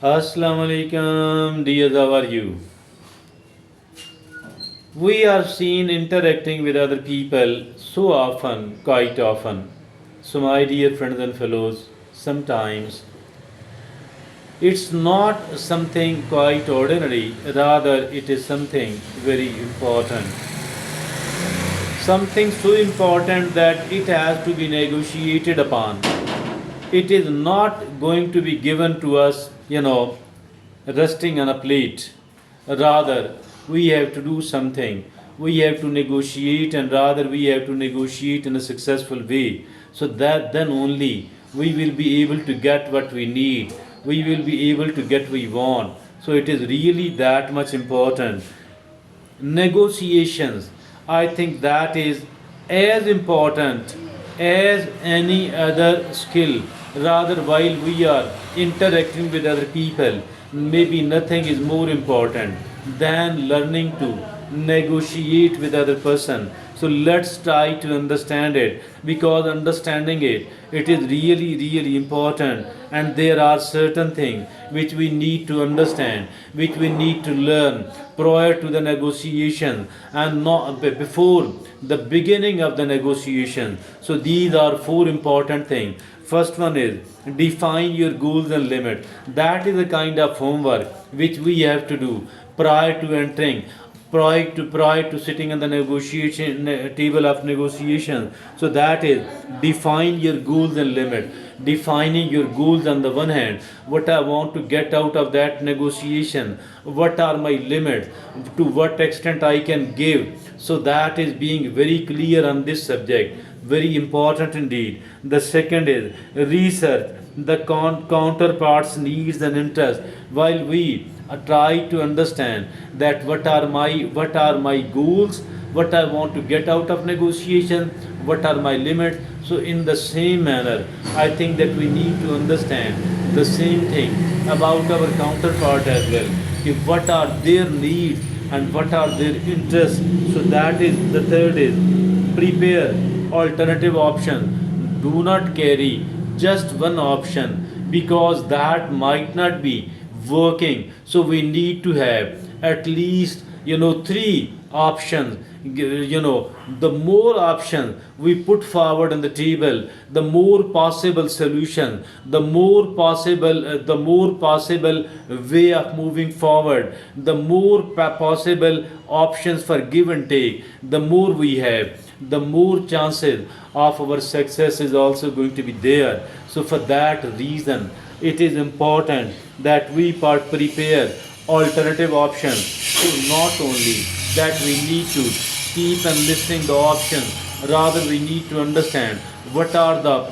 Assalamu alaikum, dear, how are you? We are seen interacting with other people so often, quite often. So, my dear friends and fellows, sometimes it's not something quite ordinary, rather, it is something very important. Something so important that it has to be negotiated upon. It is not going to be given to us, resting on a plate. Rather, we have to do something. We have to negotiate, and rather, we have to negotiate in a successful way. So that then only we will be able to get what we need. We will be able to get what we want. So it is really that much important. Negotiations, I think that is as important as any other skill. Rather, while we are interacting with other people, maybe nothing is more important than learning to negotiate with other person. So let's try to understand it, because understanding it is really important, and there are certain things which we need to understand, which we need to learn prior to the negotiation and not before the beginning of the negotiation. So these are four important things. First one is define your goals and limit. That is a kind of homework which we have to do prior to entering, prior to sitting on the negotiation table of negotiation. So that is define your goals and limit. Defining your goals on the one hand, what I want to get out of that negotiation, what are my limits, to what extent I can give. So that is being very clear on this subject, very important indeed. The second is research the counterparts needs and interest, while we try to understand that what are my goals, what I want to get out of negotiation, what are my limits. So in the same manner, I think that we need to understand the same thing about our counterpart as well. What are their needs and what are their interests. So that is the third is prepare alternative option. Do not carry just one option, because that might not be working. So we need to have at least three options. The more options we put forward on the table, the more possible solution, the more possible way of moving forward, the more possible options for give and take. The more we have, the more chances of our success is also going to be there. So for that reason, it is important that we prepare alternative options. So not only that we need to keep and listing the options, rather we need to understand what are the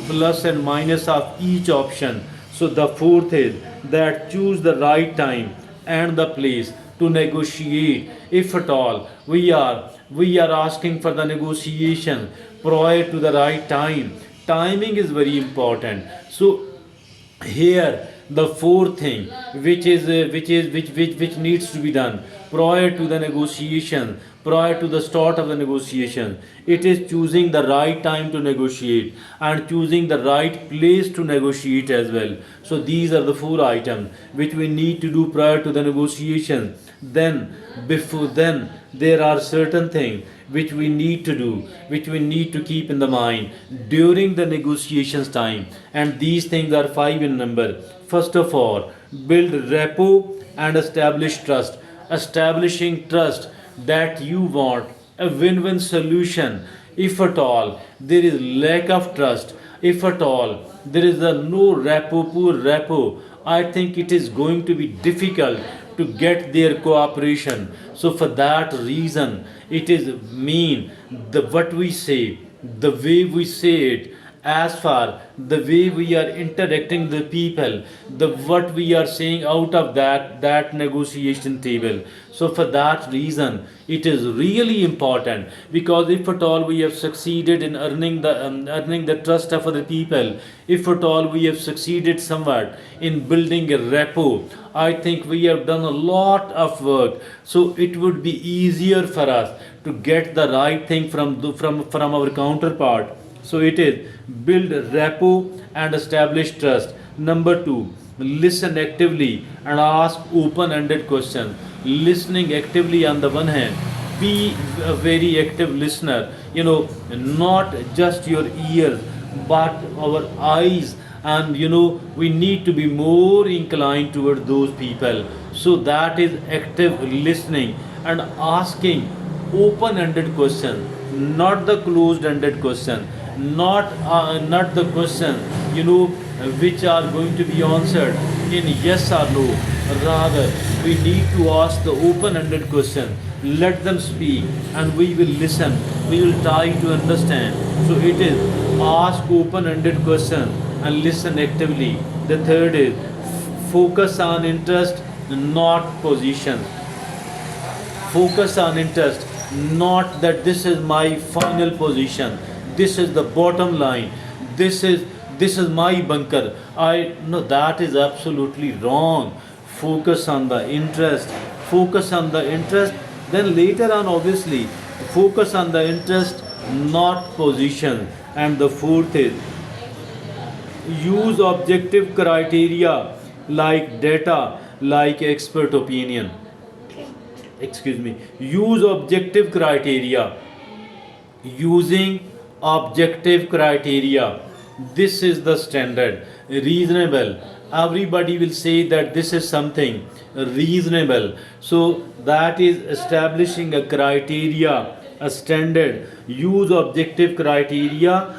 plus and minus of each option. So the fourth is that choose the right time and the place to negotiate. If at all we are asking for the negotiation prior to the right time, timing is very important. So here the fourth thing which needs to be done prior to the negotiation, prior to the start of the negotiation, it is choosing the right time to negotiate and choosing the right place to negotiate as well. So these are the four items which we need to do prior to the negotiation. Then before then there are certain things which we need to do, which we need to keep in the mind during the negotiations time, and these things are five in number. First of all, build rapport and establish trust. Establishing trust that you want a win-win solution. If at all there is lack of trust, if at all there is a no rapport, poor rapport, I think it is going to be difficult to get their cooperation. So for that reason, it is mean the what we say, the way we say it, as far the way we are interacting with people, the what we are saying out of that negotiation table. So for that reason, it is really important, because if at all we have succeeded in earning the trust of other people, if at all we have succeeded somewhat in building a rapport, I think we have done a lot of work. So it would be easier for us to get the right thing from our counterpart. So it is build rapport and establish trust. Number two, listen actively and ask open-ended questions. Listening actively on the one hand, be a very active listener, not just your ears but our eyes, and we need to be more inclined toward those people. So that is active listening and asking open-ended question, not the closed-ended question, not the question which are going to be answered in yes or no. Rather, we need to ask the open-ended question. Let them speak, and we will listen. We will try to understand. So it is ask open-ended question and listen actively. The third is focus on interest, not position. Focus on interest, not that this is my final position, this is the bottom line, this is my bunker. I no, that is absolutely wrong. Focus on the interest. Focus on the interest. Then later on, obviously, focus on the interest, not position. And the fourth is use objective criteria like data, like expert opinion. Excuse me. Use objective criteria. Using objective criteria, this is the standard. Reasonable, everybody will say that this is something reasonable. So that is establishing a criteria, a standard. Use objective criteria,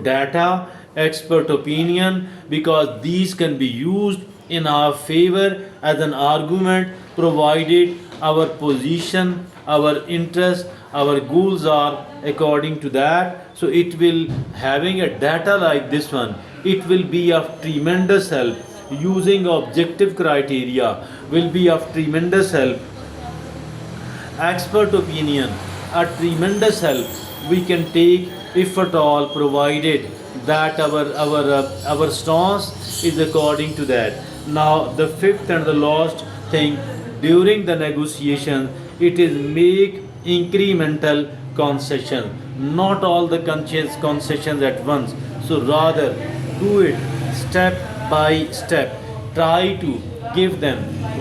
data, expert opinion, because these can be used in our favor as an argument, provided our position, our interest, our goals are according to that. So it will, having a data like this one, it will be of tremendous help. Using objective criteria will be of tremendous help. Expert opinion, a tremendous help we can take, if at all, provided that our stance is according to that. Now the fifth and the last thing during the negotiation, it is make incremental concession, not all the concessions at once. So rather do it step by step. Try to give them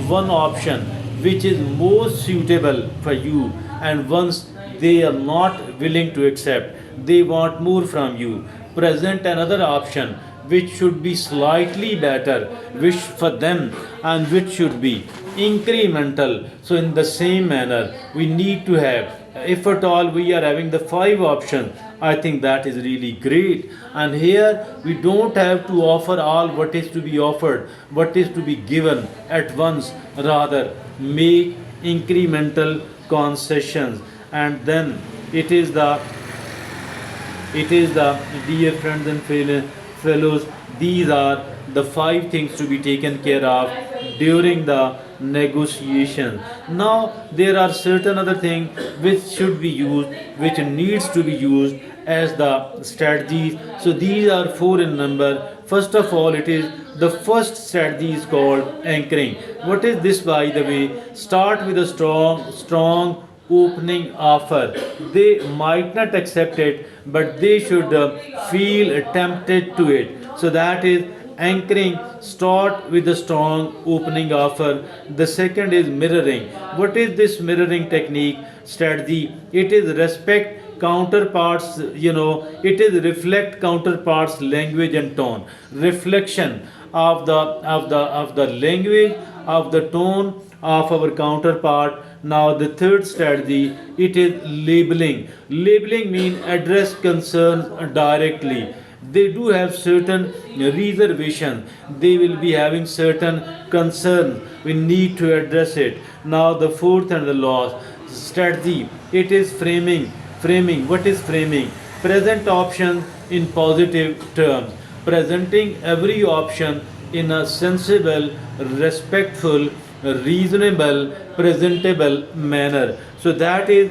one option which is most suitable for you, and once they are not willing to accept, they want more from you, present another option which should be slightly better, which for them, and which should be incremental. So in the same manner, we need to have, if at all we are having the five options, I think that is really great. And here we don't have to offer all what is to be offered, what is to be given at once. Rather, make incremental concessions. And then it is the dear friends and fellows, these are the five things to be taken care of during the negotiation. Now there are certain other things which should be used, which needs to be used as the strategies. So these are four in number. First of all, it is the first strategy is called anchoring. What is this, by the way? Start with a strong opening offer. They might not accept it, but they should feel tempted to it. So that is anchoring. Start with a strong opening offer. The second is mirroring. What is this mirroring technique strategy? It is respect counterparts, it is reflect counterparts language and tone. Reflection of the language, of the tone of our counterpart. Now the third strategy, it is labeling. Labeling means address concerns directly. They do have certain reservation, they will be having certain concern, we need to address it. Now the fourth and the last strategy, it is framing. What is framing? Present option in positive terms, presenting every option in a sensible, respectful, reasonable, presentable manner. So that is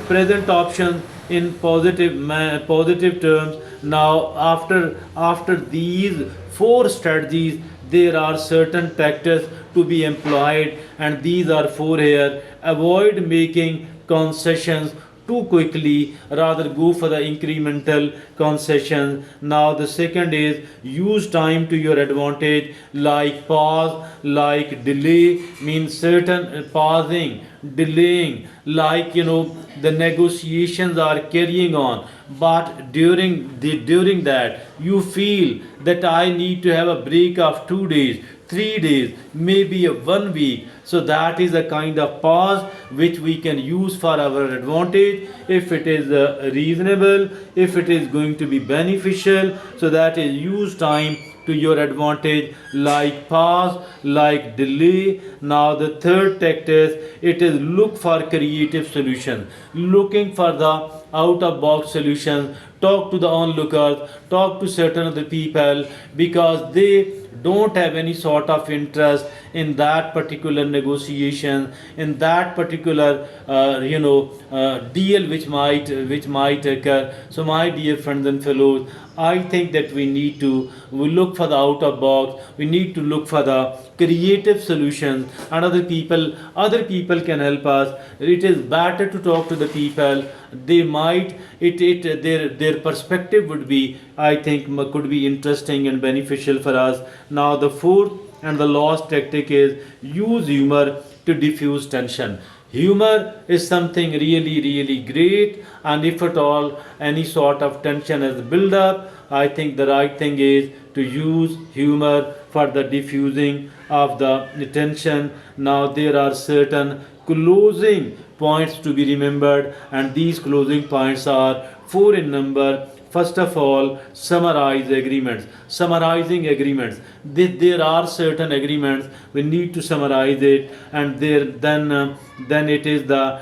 present option in positive terms. Now after these four strategies, there are certain tactics to be employed, and these are four here. Avoid making concessions too quickly, rather go for the incremental concessions. Now the second is use time to your advantage, like pause, like delay, means certain pausing, delaying, like the negotiations are carrying on, but during that you feel that I need to have a break of 2 days, 3 days, maybe a 1 week. So that is a kind of pause which we can use for our advantage if it is reasonable, if it is going to be beneficial. So that is use time to your advantage, like pause, like delay. Now the third tactic, it is look for creative solutions, looking for the out of box solutions. Talk to the onlookers, talk to certain other people, because they don't have any sort of interest in that particular negotiation, in that particular deal which might occur. So my dear friends and fellows, I think that we look for the out of box, we need to look for the creative solutions, and other people can help us. It is better to talk to the people. They might it their perspective would be, I think, could be interesting and beneficial for us. Now the fourth and the last tactic is use humor to diffuse tension. Humor is something really, really great, and if at all any sort of tension has built up, I think the right thing is to use humor for the diffusing of the tension. Now there are certain closing points to be remembered, and these closing points are four in number. First of all, summarize agreements. Summarizing agreements. There are certain agreements we need to summarize it, and then it is the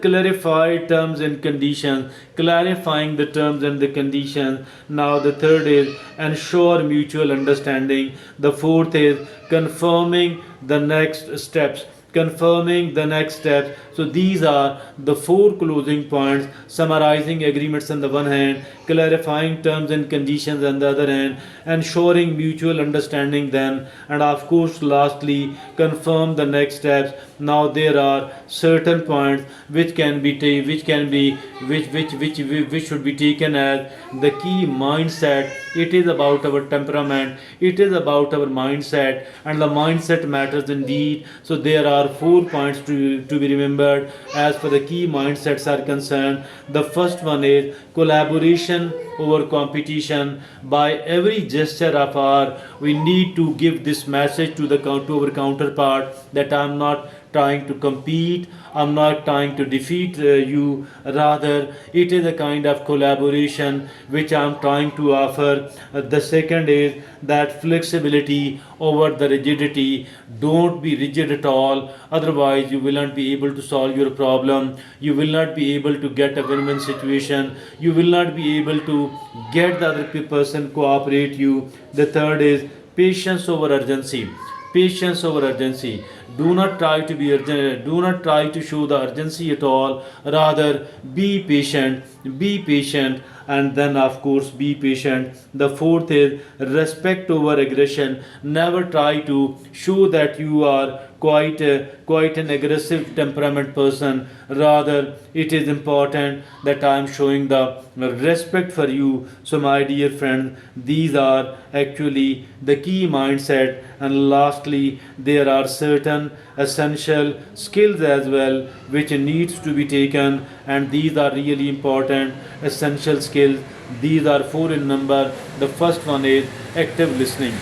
clarified terms and conditions, clarifying the terms and the conditions. Now the third is ensure mutual understanding. The fourth is confirming the next steps, confirming the next steps. So these are the four closing points: summarizing agreements on the one hand, clarifying terms and conditions on the other hand, ensuring mutual understanding then, and of course lastly confirm the next steps. Now there are certain points which can be which should be taken as the key mindset. It is about our temperament, it is about our mindset, and the mindset matters indeed. So there are 4 points to be remembered as for the key mindsets are concerned. The first one is collaboration over competition. By every gesture of our, we need to give this message to our counterpart that I'm not trying to compete, I'm not trying to defeat you, rather it is a kind of collaboration which I'm trying to offer. The second is that flexibility over the rigidity. Don't be rigid at all, otherwise you will not be able to solve your problem, you will not be able to get a win-win situation, you will not be able to get the other person cooperate you. The third is patience over urgency. Patience over urgency. Do not try to be urgent, do not try to show the urgency at all, rather be patient, be patient, and then of course be patient. The fourth is respect over aggression. Never try to show that you are quite an aggressive temperament person, rather it is important that I am showing the respect for you. So my dear friend, these are actually the key mindset. And lastly, there are certain essential skills as well which needs to be taken, and these are really important essential skills. These are four in number. The first one is active listening.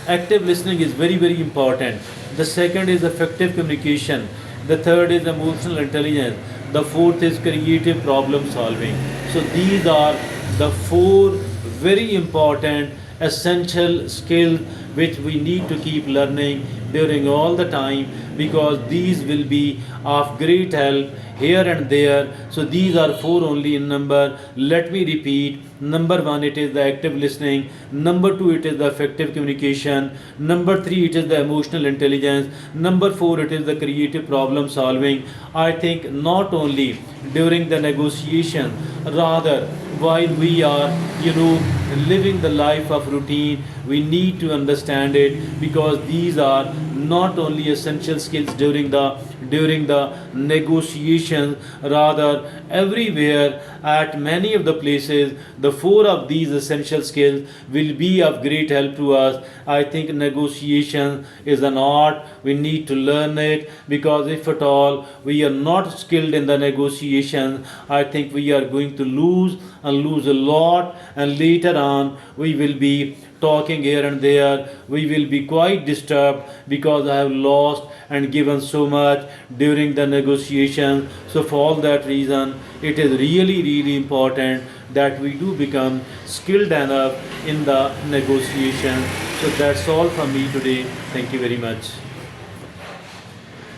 Active listening is very, very important. The second is effective communication. The third is emotional intelligence. The fourth is creative problem solving. So these are the four very important essential skills which we need to keep learning during all the time, because these will be of great help here and there. So these are four only in number. Let me repeat. Number one, it is the active listening. Number two, it is the effective communication. Number three, it is the emotional intelligence. Number four, it is the creative problem solving. I think not only during the negotiation, rather while we are living the life of routine, we need to understand it, because these are not only essential skills during the negotiation, rather everywhere, at many of the places, the four of these essential skills will be of great help to us. I think negotiation is an art. We need to learn it, because if at all we are not skilled in the negotiation, I think we are going to lose and lose a lot, and later on we will be talking here and there. We will be quite disturbed because I have lost and given so much during the negotiation. So, for all that reason, it is really important that we do become skilled enough in the negotiation. So, that's all from me today. Thank you very much.